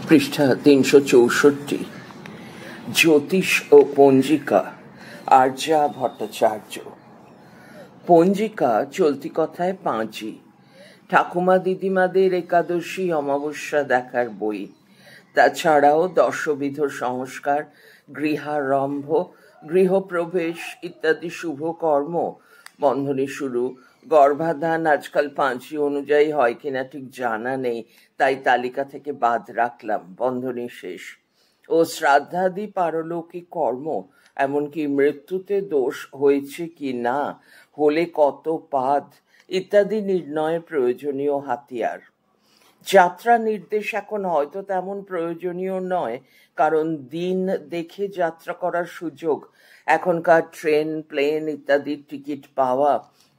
পৃষ্ঠা ৩৬৪। জ্যোতিষ ও পঞ্জিকা, আর্যা ভট্টাচার্য। পঞ্জিকা চলতি কথায় পাঁচি, ঠাকুমা দিদিমাদের একাদশী অমাবস্যা দেখার বই। তাছাড়াও দশবিধ সংস্কার, গৃহারম্ভ, গৃহপ্রবেশ ইত্যাদি শুভ কর্ম, বন্ধনী শুরু, গর্ভাধান আজকাল পাঁচি অনুযায়ী হয় কিনা ঠিক জানা নেই, তাই তালিকা থেকে বাদ রাখলাম, বন্ধনী শেষ। ও শ্রাদ্ধাদি পারলৌকিক কর্ম, এমনকি মৃত্যুতে দোষ হয়েছে কি না, হলে কত পাদ ইত্যাদি নির্ণয়ে প্রয়োজনীয় হাতিয়ার। যাত্রা নির্দেশ এখন হয়তো তেমন প্রয়োজনীয় নয়, কারণ দিন দেখে যাত্রা করার সুযোগ এখনকার ট্রেন, প্লেন ইত্যাদির টিকিট পাওয়া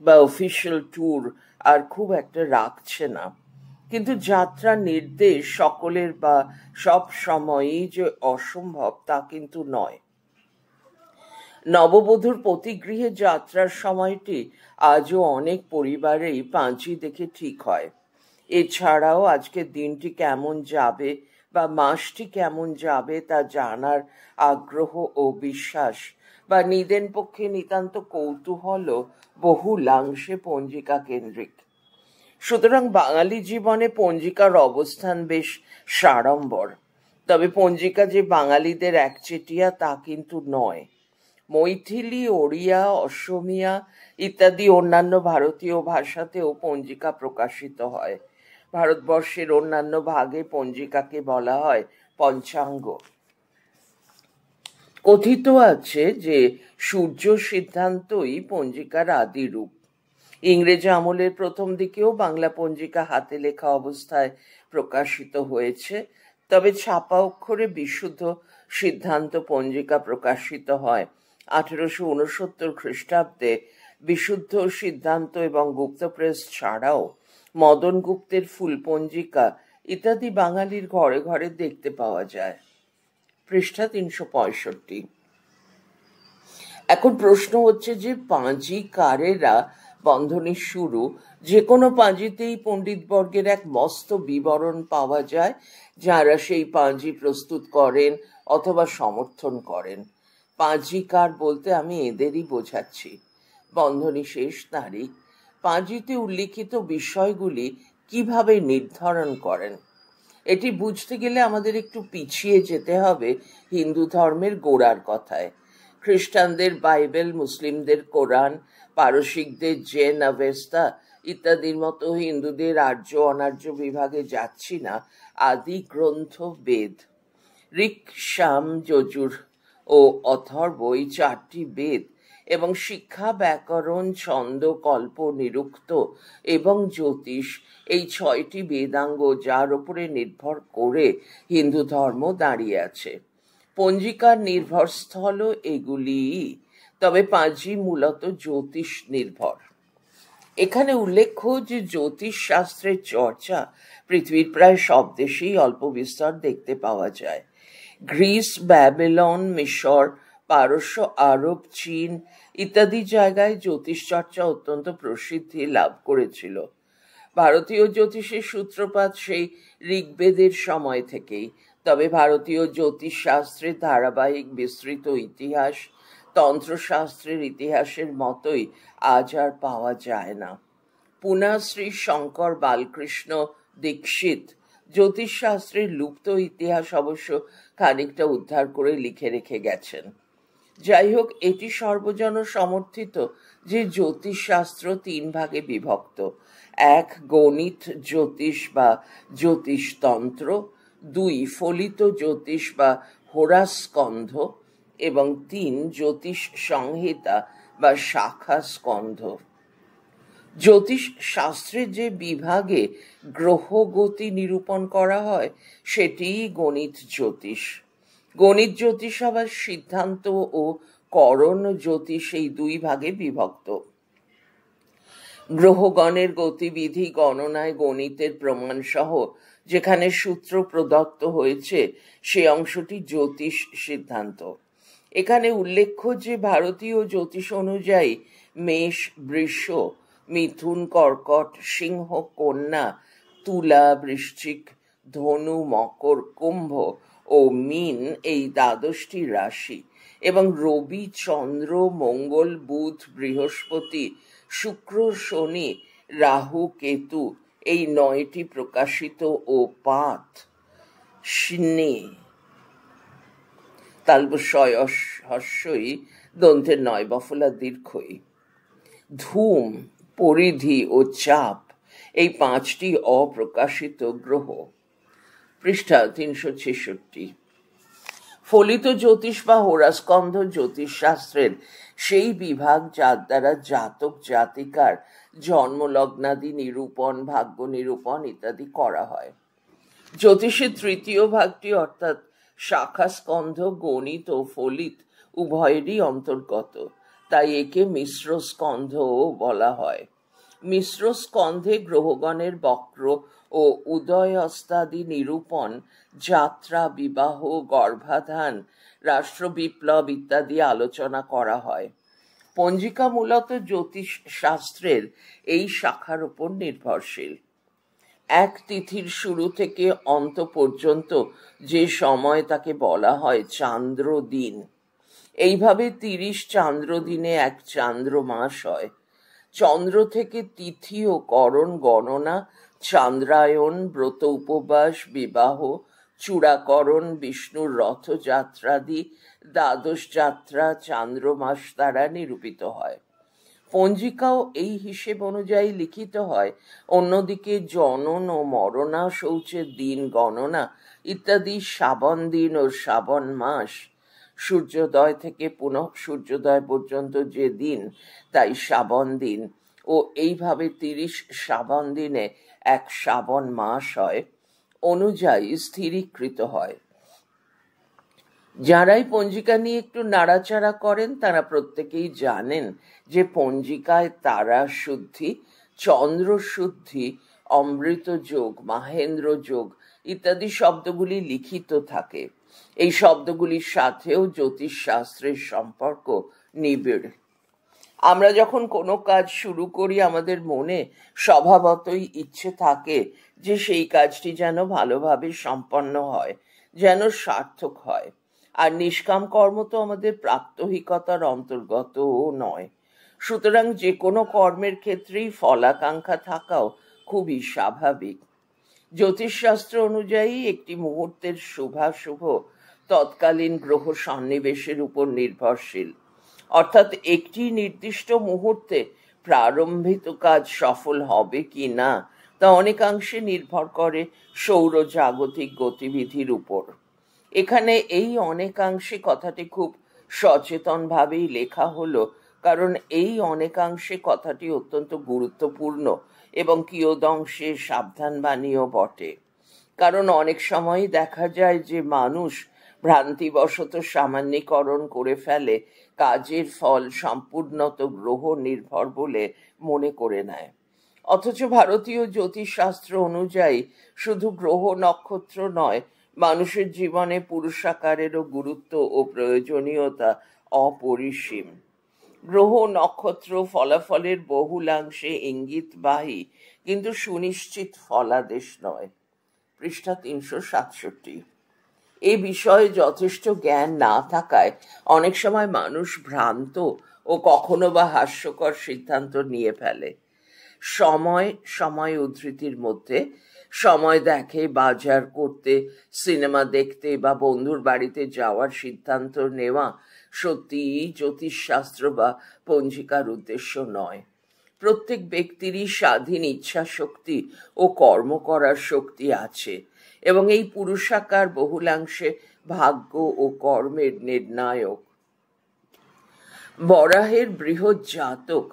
বা অফিসিয়াল ট্যুর আর খুব একটা রাখছে না। কিন্তু যাত্রা নির্দেশ সকলের বা সব সময়ই যে অসম্ভব তা কিন্তু নয়। নববধূর পতিগৃহে যাত্রার সময়টি আজও অনেক পরিবারেই পাঁচি দেখে ঠিক হয়। এছাড়াও আজকের দিনটি কেমন যাবে বা মাসটি কেমন যাবে তা জানার আগ্রহ ও বিশ্বাস বা নিদেন পক্ষে নিতান্ত কৌতূহল বহুলাংশে পঞ্জিকা কেন্দ্রিক। সুতরাং বাঙালি জীবনে পঞ্জিকার অবস্থান বেশ সাড়ম্বর। তবে পঞ্জিকা যে বাঙালিদের একচেটিয়া তা কিন্তু নয়। মৈথিলি, ওড়িয়া, অসমিয়া ইত্যাদি অন্যান্য ভারতীয় ভাষাতেও পঞ্জিকা প্রকাশিত হয়। ভারতবর্ষের অন্যান্য ভাগে পঞ্জিকাকে বলা হয় পঞ্চাঙ্গ। কথিত আছে যে সূর্য সিদ্ধান্তই পঞ্জিকার আদি রূপ। ইংরেজ আমলের প্রথম দিকেও বাংলা পঞ্জিকা হাতে লেখা অবস্থায় প্রকাশিত হয়েছে, তবে ছাপা অক্ষরে বিশুদ্ধ সিদ্ধান্ত পঞ্জিকা প্রকাশিত হয় 1869 খ্রিস্টাব্দে। বিশুদ্ধ সিদ্ধান্ত এবং গুপ্ত প্রেস ছাড়াও মদন গুপ্তের ফুল পঞ্জিকা ইত্যাদি বাঙালির ঘরে ঘরে দেখতে পাওয়া যায়। পৃষ্ঠা ৩৬৫। এখন প্রশ্ন হচ্ছে যে পাঁজি কারেরা, বন্ধনী শুরু, যে কোনো পাঁজিতেই পণ্ডিতবর্গের এক মস্ত বিবরণ পাওয়া যায়, যারা সেই পাঁজি প্রস্তুত করেন অথবা সমর্থন করেন। পাঁজিকার বলতে আমি এদেরই বোঝাচ্ছি। বন্ধনী শেষ তারিখ। পাঁজিতে উল্লিখিত বিষয়গুলি কিভাবে নির্ধারণ করেন, এটি বুঝতে গেলে আমাদের একটু পিছিয়ে যেতে হবে হিন্দু ধর্মের গোড়ার কথায়। খ্রিস্টানদের বাইবেল, মুসলিমদের কোরআন, পারসিকদের জেন অ্যাভেস্তা ইত্যাদির মতো হিন্দুদের আর্য অনার্য বিভাগে যাচ্ছি না। আদি গ্রন্থ বেদ, ঋক, সাম, যজুর ও অথর্ব এই চারটি বেদ এবং শিক্ষা, ব্যাকরণ, ছন্দ, কল্প, নিরুক্ত এবং জ্যোতিষ এই ছয়টি বেদাঙ্গ, যার উপরে নির্ভর করে হিন্দু ধর্ম দাঁড়িয়ে আছে। পঞ্জিকার নির্ভরস্থল এগুলি, তবে পাঁজি মূলত জ্যোতিষ নির্ভর। এখানে উল্লেখ্য যে জ্যোতিষ শাস্ত্রের চর্চা পৃথিবীর প্রায় সব দেশেই অল্প বিস্তর দেখতে পাওয়া যায়। গ্রিস, ব্যাবিলন, মিশর, পারস্য, আরব, চীন ইত্যাদি জায়গায় জ্যোতিষ চর্চা অত্যন্ত প্রসিদ্ধি লাভ করেছিল। ভারতীয় জ্যোতিষের সূত্রপাত সেই ঋগ্বেদের সময় থেকেই, তবে ভারতীয় জ্যোতিষ শাস্ত্রের ধারাবাহিক বিস্তৃত ইতিহাস তন্ত্রশাস্ত্রের ইতিহাসের মতোই আজ আর পাওয়া যায় না। পুনা শ্রী শঙ্কর বালকৃষ্ণ দীক্ষিত জ্যোতিষশাস্ত্রের লুপ্ত ইতিহাস অবশ্য খানিকটা উদ্ধার করে লিখে রেখে গেছেন। যাই হোক, এটি সর্বজন সমর্থিত যে জ্যোতিষশাস্ত্র তিন ভাগে বিভক্ত: এক, গণিত জ্যোতিষ বা জ্যোতিষতন্ত্র; দুই, ফলিত জ্যোতিষ বা হোরাস্কন্ধ; এবং তিন, জ্যোতিষ সংহিতা বা শাখা স্কন্ধ। জ্যোতিষ শাস্ত্রের যে বিভাগে গ্রহ গতি নিরূপণ করা হয় সেটিই গণিত জ্যোতিষ। গণিত জ্যোতিষ আবার সিদ্ধান্ত ও করণ জ্যোতিষ এই দুই ভাগে বিভক্ত। গ্রহগণের গতিবিধি গণনায় গণিতের প্রমাণ সহ যেখানে সূত্র প্রদত্ত হয়েছে সে অংশটি জ্যোতিষ সিদ্ধান্ত। এখানে উল্লেখ্য যে ভারতীয় জ্যোতিষ অনুযায়ী মেষ, বৃষ, মিথুন, কর্কট, সিংহ, কন্যা, তুলা, বৃশ্চিক, ধনু, মকর, কুম্ভ ও মীন এই দ্বাদশটি রাশি, এবং রবি, চন্দ্র, মঙ্গল, বুধ, বৃহস্পতি, শুক্র, শনি, রাহু, কেতু এই 9টি প্রকাশিত ও পাত স্নে তালবস্বয় হস্যই দন্তের নয় বফলা দীর্ঘই, ধূম, পরিধি ও চাপ এই 5টি অপ্রকাশিত গ্রহ। পৃষ্ঠা 366। ফলিত জ্যোতিষ বা হোরাস্কন্ধ জ্যোতিষ শাস্ত্রের সেই বিভাগ যার দ্বারা জাতক জাতিকার জন্মলগ্নাদি নিরূপণ, ভাগ্য নিরূপণ ইত্যাদি করা হয়। জ্যোতিষের তৃতীয় ভাগটি অর্থাৎ শাখা স্কন্ধ, গণিত ও ফলিত উভয়েরই অন্তর্গত, তাই একে মিশ্র স্কন্ধও বলা হয়। মিশ্র স্কন্ধে গ্রহগণের বক্র ও উদয়স্তাদি নিরূপণ, যাত্রা, বিবাহ, গর্ভাধান, রাষ্ট্র বিপ্লব ইত্যাদি আলোচনা করা হয়। পঞ্জিকা মূলত জ্যোতিষ শাস্ত্রের এই শাখার উপর নির্ভরশীল। এক তিথির শুরু থেকে অন্ত পর্যন্ত যে সময় তাকে বলা হয় চান্দ্র দিন। এইভাবে 30 চান্দ্র দিনে এক চান্দ্র মাস হয়। চন্দ্র থেকে তিথি ও করণ গণনা, চান্দ্রায়ণ, ব্রত উপবাস, বিবাহ, চূড়াকরণ, বিষ্ণুর রথযাত্রাদি দ্বাদশ যাত্রা চান্দ্র মাস দ্বারা নিরূপিত হয়। পঞ্জিকাও এই হিসেব অনুযায়ী লিখিত হয়। অন্যদিকে জনন ও মরণা, শৌচের দিন গণনা ইত্যাদি শ্রাবণ দিন ও শ্রাবণ মাস, সূর্যোদয় থেকে পুনঃ সূর্যোদয় পর্যন্ত যে দিন তাই শ্রাবণ দিন, ও এইভাবে 30 শ্রাবণ দিনে এক শ্রাবণ মাস হয় অনুযায়ী স্থিরীকৃত হয়। যারাই পঞ্জিকা নিয়ে একটু নাড়াচাড়া করেন তারা প্রত্যেকেই জানেন যে পঞ্জিকায় তারা শুদ্ধি, চন্দ্র শুদ্ধি, অমৃত যোগ, মাহেন্দ্র যোগ ইত্যাদি শব্দগুলি লিখিত থাকে। এই শব্দগুলির সাথেও জ্যোতিষ শাস্ত্রের সম্পর্ক নিবিড়। আমরা যখন কোনো কাজ শুরু করি আমাদের মনে স্বভাবতই ইচ্ছে থাকে যে সেই কাজটি যেন ভালোভাবে সম্পন্ন হয়, যেন সার্থক হয়। আর নিষ্কাম কর্ম তো আমাদের প্রাত্যহিকতার অন্তর্গতও নয়। সুতরাং যে কোনো কর্মের ক্ষেত্রেই ফলাকাঙ্ক্ষা থাকাও খুবই স্বাভাবিক। জ্যোতিষশাস্ত্র অনুযায়ী একটি মুহূর্তের শুভাশুভ তৎকালীন গ্রহ সন্নিবেশের উপর নির্ভরশীল। অর্থাৎ একটি নির্দিষ্ট মুহূর্তে প্রারম্ভিত কাজ সফল হবে কি না তা অনেকাংশে নির্ভর করে সৌরজাগতিক গতিবিধির উপর। এখানে এই অনেকাংশে কথাটি খুব সচেতনভাবেই লেখা হলো, কারণ এই অনেকাংশে কথাটি অত্যন্ত গুরুত্বপূর্ণ এবং কিয়দংশে সাবধানবাণীও বটে। কারণ অনেক সময়ই দেখা যায় যে মানুষ ভ্রান্তিবশত সামান্যীকরণ করে ফেলে, কাজের ফল সম্পূর্ণত গ্রহ নির্ভর বলে মনে করে নেয়। অথচ ভারতীয় জ্যোতিষশাস্ত্র অনুযায়ী শুধু গ্রহ নক্ষত্র নয়, মানুষের জীবনে পুরুষাকারেরও গুরুত্ব ও প্রয়োজনীয়তা অপরিসীম। গ্রহ নক্ষত্র ফলাফলের বহুলাংশে ইঙ্গিতবাহী, কিন্তু সুনিশ্চিত ফলাদেশ নয়। পৃষ্ঠা 367। এ বিষয়ে যথেষ্ট জ্ঞান না থাকায় অনেক সময় মানুষ ভ্রান্ত ও কখনো বা হাস্যকর সিদ্ধান্ত নিয়ে ফেলে। সময় উদ্ধৃতির মধ্যে সময় দেখে বাজার করতে, সিনেমা দেখতে বা বন্ধুর বাড়িতে যাওয়ার সিদ্ধান্ত নেওয়া সত্যিই জ্যোতিষশাস্ত্র বা পঞ্জিকার উদ্দেশ্য নয়। প্রত্যেক ব্যক্তিরই স্বাধীন ইচ্ছা শক্তি ও কর্ম করার শক্তি আছে, এবং এই পুরুষাকার বহুলাংশে ভাগ্য ও কর্মের নির্ণায়ক। বরাহের বৃহৎ জাতক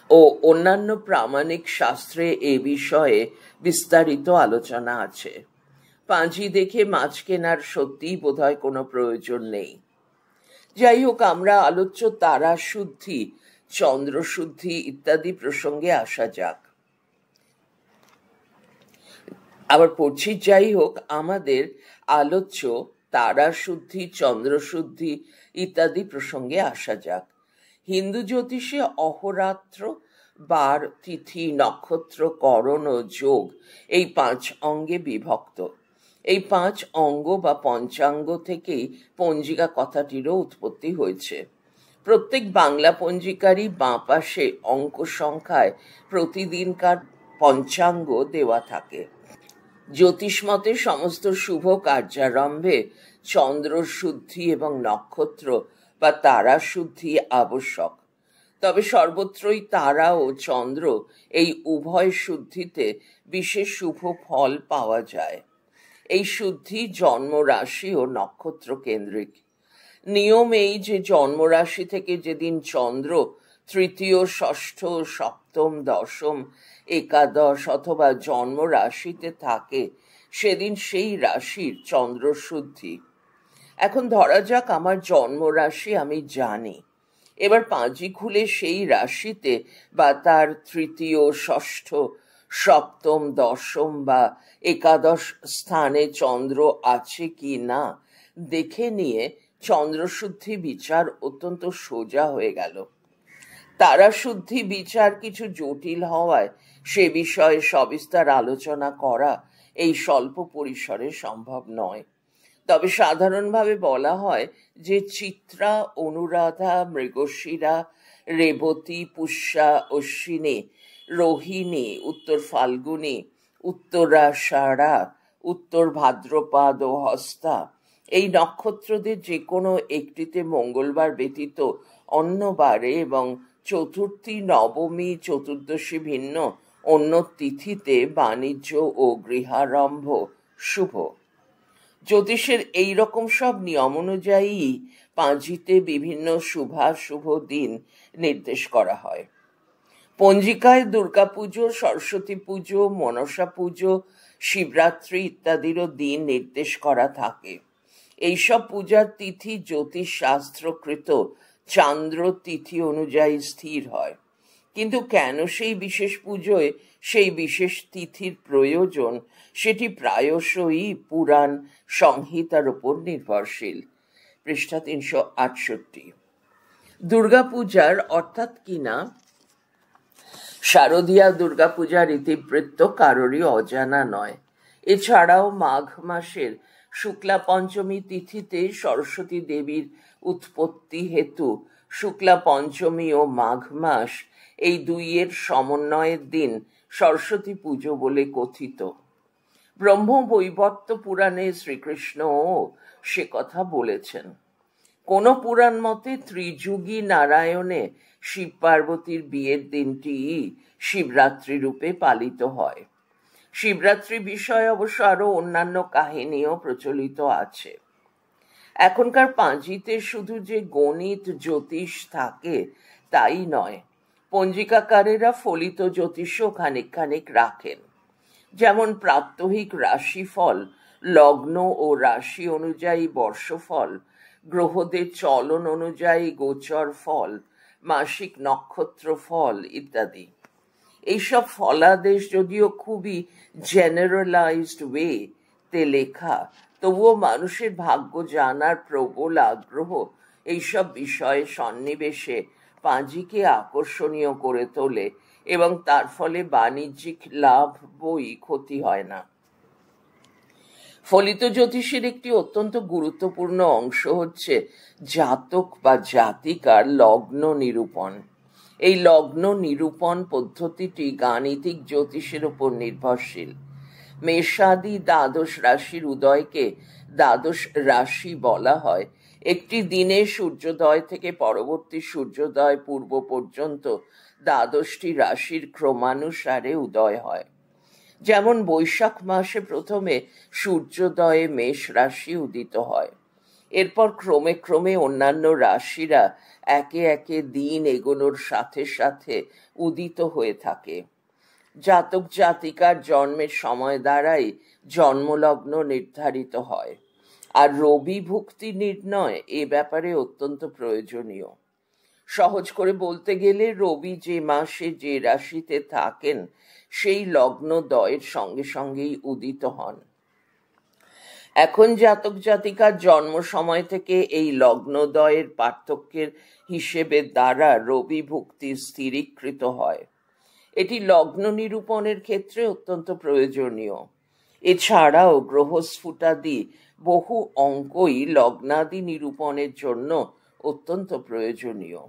ও অন্যান্য প্রামাণিক শাস্ত্রে এ বিষয়ে বিস্তারিত আলোচনা আছে। পাঁজি দেখে মাছ কেনার সত্যিই বোধহয় কোনো প্রয়োজন নেই। যাই হোক, আমরা আলোচ্য তারা শুদ্ধি, চন্দ্র শুদ্ধি ইত্যাদি প্রসঙ্গে আসা যাক। আবার পড়ছি, যাই হোক আমাদের আলোচ্য তারা শুদ্ধি, চন্দ্র শুদ্ধি ইত্যাদি প্রসঙ্গে আসা যাক। হিন্দু জ্যোতিষে অহোরাত্র, বার, তিথি, নক্ষত্র, করণ ও যোগ এই 5 অঙ্গে বিভক্ত। এই 5 অঙ্গ বা পঞ্চাঙ্গ থেকেই পঞ্জিকা কথাটিরও উৎপত্তি হয়েছে। প্রত্যেক বাংলা পঞ্জিকারই বাঁ পাশে অঙ্ক সংখ্যায় প্রতিদিনকার পঞ্চাঙ্গ দেওয়া থাকে। জ্যোতিষমতে সমস্ত শুভ কার্যারম্ভে চন্দ্র শুদ্ধি এবং নক্ষত্র বা তারা শুদ্ধি আবশ্যক। তবে সর্বত্রই তারা ও চন্দ্র এই উভয় শুদ্ধিতে বিশেষ শুভ ফল পাওয়া যায়। এই শুদ্ধি জন্মরাশি ও নক্ষত্র কেন্দ্রিক। নিয়ম এই যে জন্মরাশি থেকে যেদিন চন্দ্র তৃতীয়, ষষ্ঠ, সপ্তম, দশম, একাদশ অথবা জন্ম রাশিতে থাকে সেদিন সেই রাশির চন্দ্র শুদ্ধি। এখন ধরা যাক আমার জন্ম রাশি আমি জানি, এবার পাঁজি খুলে সেই রাশিতে বা তার তৃতীয়, ষষ্ঠ, সপ্তম, দশম বা একাদশ স্থানে চন্দ্র আছে কি না দেখে নিয়ে চন্দ্রশুদ্ধি বিচার অত্যন্ত সোজা হয়ে গেল। তারা শুদ্ধি বিচার কিছু জটিল হওয়ায় সে বিষয়ে সবিস্তার আলোচনা করা এই স্বল্প পরিসরে সম্ভব নয়। তবে সাধারণভাবে বলা হয় যে চিত্রা, অনুরাধা, মৃগশিরা, রেবতী, পুষ্যা, অশ্বিনী, রোহিণী, উত্তর ফাল্গুনী, উত্তরাষাঢ়া, উত্তর ভাদ্রপদ ও হস্তা এই নক্ষত্রদের যে কোনো একটিতে মঙ্গলবার ব্যতীত অন্য বারে এবং চতুর্থী, নবমী, চতুর্দশী ভিন্ন অন্য তিথিতে বাণিজ্য ও গৃহারম্ভ শুভ। জ্যোতিষের এই রকম সব নিয়ম অনুযায়ী পাঁজিতে বিভিন্ন শুভাশুভ দিন নির্দেশ করা হয়। পঞ্জিকায় দুর্গাপুজো, সরস্বতী পুজো, মনসা পুজো, শিবরাত্রি ইত্যাদিরও দিন নির্দেশ করা থাকে। এইসব পূজার তিথি জ্যোতিষ শাস্ত্রকৃত চান্দ্র তিথি অনুযায়ী স্থির হয়। কিন্তু কেন সেই বিশেষ পুজোয় সেই বিশেষ তিথির প্রয়োজন সেটি প্রায়শই পুরাণ সংহিতার উপর নির্ভরশীল। পৃষ্ঠা 368। দুর্গাপূজার অর্থাৎ কিনা শারদীয়া দুর্গাপূজার ইতিবৃত্ত কারোরই অজানা নয়। এছাড়াও মাঘ মাসের শুক্লা পঞ্চমী তিথিতে সরস্বতী দেবীর উৎপত্তি হেতু শুক্লা পঞ্চমী ও মাঘ মাস এই দুইয়ের সমন্বয়ের দিন সরস্বতী পুজো বলে কথিত। ব্রহ্ম বৈবর্ত পুরাণে শ্রীকৃষ্ণও সে কথা বলেছেন। কোন পুরাণ মতে ত্রিযুগী নারায়ণে শিব পার্বতীর বিয়ের দিনটি শিবরাত্রি রূপে পালিত হয়। শিবরাত্রি বিষয়ে অবশ্য আরো অন্যান্য কাহিনীও প্রচলিত আছে। এখনকার পাঁজিতে শুধু যে গণিত জ্যোতিষ থাকে তাই নয়, পঞ্জিকাকারেরা ফলিত জ্যোতিষও খানিক খানিক রাখেন। যেমন প্রাত্যহিক রাশিফল, লগ্ন ও রাশি অনুযায়ী বর্ষফল, গ্রহদের চলন অনুযায়ী গোচর ফল, মাসিক নক্ষত্র ফল ইত্যাদি। এইসব ফলাদেশ যদিও খুবই জেনারেলাইজড ওয়েতে লেখা, তবুও মানুষের ভাগ্য জানার প্রবল আগ্রহ এইসব বিষয়ে সন্নিবেশে পাঁজিকে আকর্ষণীয় করে তোলে এবং তার ফলে বাণিজ্যিক লাভ বই ক্ষতি হয় না। ফলিত জ্যোতিষের একটি অত্যন্ত গুরুত্বপূর্ণ অংশ হচ্ছে জাতক বা জাতিকার লগ্ন নিরূপণ। এই লগ্ন নিরূপণ পদ্ধতিটি গাণিতিক জ্যোতিষের উপর নির্ভরশীল। মেষাদি দ্বাদশ রাশির উদয়কে দ্বাদশ রাশি বলা হয়। একটি দিনে সূর্যোদয় থেকে পরবর্তী সূর্যোদয় পূর্ব পর্যন্ত দ্বাদশটি রাশির ক্রমানুসারে উদয় হয়। যেমন বৈশাখ মাসে প্রথমে সূর্যোদয়ে মেষ রাশি উদিত হয়। এরপর ক্রমে ক্রমে অন্যান্য রাশিরা একে একে দিন এগোনোর সাথে সাথে উদিত হয়ে থাকে। জাতক জাতিকার জন্মের সময় দ্বারাই জন্মলগ্ন নির্ধারিত হয়, আর রবি ভুক্তি নির্ণয় এ ব্যাপারে অত্যন্ত প্রয়োজনীয়। সহজ করে বলতে গেলে রবি যে মাসে যে রাশিতে থাকেন সেই লগ্নদ্বয়ের সঙ্গে সঙ্গেই উদিত হন। এখন জাতক জাতিকার জন্ম সময় থেকে এই লগ্নদ্বয়ের পার্থক্যের হিসেবের দ্বারা রবি ভুক্তি স্থিরীকৃত হয়। এটি লগ্ন নিরূপণের ক্ষেত্রে অত্যন্ত প্রয়োজনীয়। এছাড়াও গ্রহস্ফুটাদি বহু অঙ্কই লগ্নাদি নিরূপণের জন্য অত্যন্ত প্রয়োজনীয়।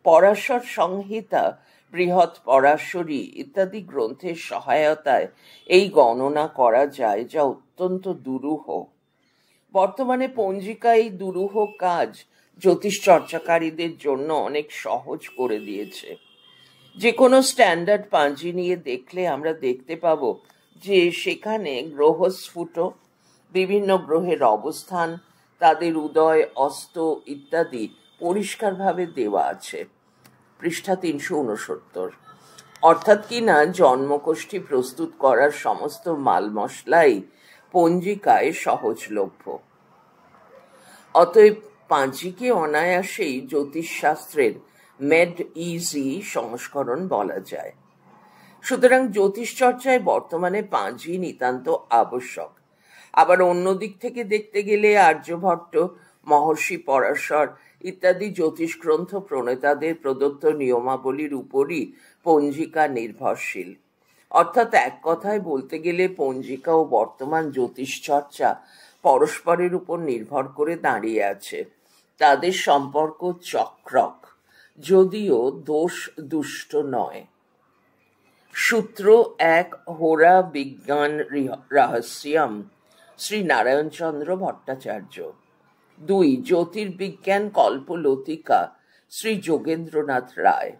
পরাশর সংহিতা, বৃহৎ পরাশরী ইত্যাদি গ্রন্থের সহায়তায় এই গণনা করা যায়, যা অত্যন্ত দুরূহ। বর্তমানে পঞ্জিকা এই দুরূহ কাজ জ্যোতিষ চর্চাকারীদের জন্য অনেক সহজ করে দিয়েছে। যে কোনো স্ট্যান্ডার্ড পাঞ্জি নিয়ে দেখলে আমরা দেখতে পাবো যে সেখানে গ্রহস্ফুট, বিভিন্ন গ্রহের অবস্থান, তাদের উদয় অস্ত ইত্যাদি পরিষ্কারভাবে দেওয়া আছে। পৃষ্ঠা 369। অর্থাৎ কিনা জন্মকোষ্ঠী প্রস্তুত করার সমস্ত মাল মশলাই পঞ্জিকায় সহজলভ্য। অতএব পাঁজিকে অনায়াসেই জ্যোতিষশাস্ত্রের মেড ইজি সংস্করণ বলা যায়। সুতরাং জ্যোতিষ চর্চায় বর্তমানে পাঁজি নিতান্ত আবশ্যক। আবার অন্য দিক থেকে দেখতে গেলে আর্যভট্ট, মহর্ষি পরাশর ইত্যাদি জ্যোতিষ গ্রন্থ প্রণেতাদের প্রদত্ত নিয়মাবলীর উপরই পঞ্জিকা নির্ভরশীল। অর্থাৎ এক কথায় বলতে গেলে পঞ্জিকা ও বর্তমান জ্যোতিষ চর্চা পরস্পরের উপর নির্ভর করে দাঁড়িয়ে আছে। তাদের সম্পর্ক চক্রক, যদিও দোষ দুষ্ট নয়। সূত্র 1 হোরা বিজ্ঞান রহস্যম, শ্রী নারায়ণচন্দ্র ভট্টাচার্য। 2 জ্যোতির্বিজ্ঞান কল্পলতিকা, শ্রী যোগেন্দ্রনাথ রায়।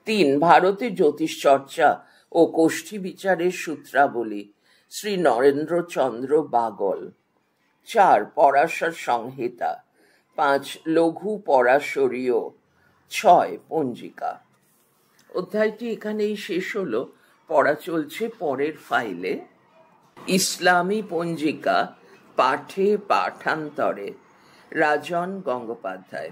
3 ভারতে জ্যোতিষ চর্চা ও কোষ্ঠী বিচারের সূত্রাবলী, শ্রী নরেন্দ্রচন্দ্র বাগল। 4 পরাশর সংহিতা। 5 লঘু পরাশরীয়। 6 পঞ্জিকা। অধ্যায়টি এখানেই শেষ হলো। পড়া চলছে পরের ফাইলে। ইসলামী পঞ্জিকা পাঠে পাঠান্তরে, রাজন গঙ্গোপাধ্যায়।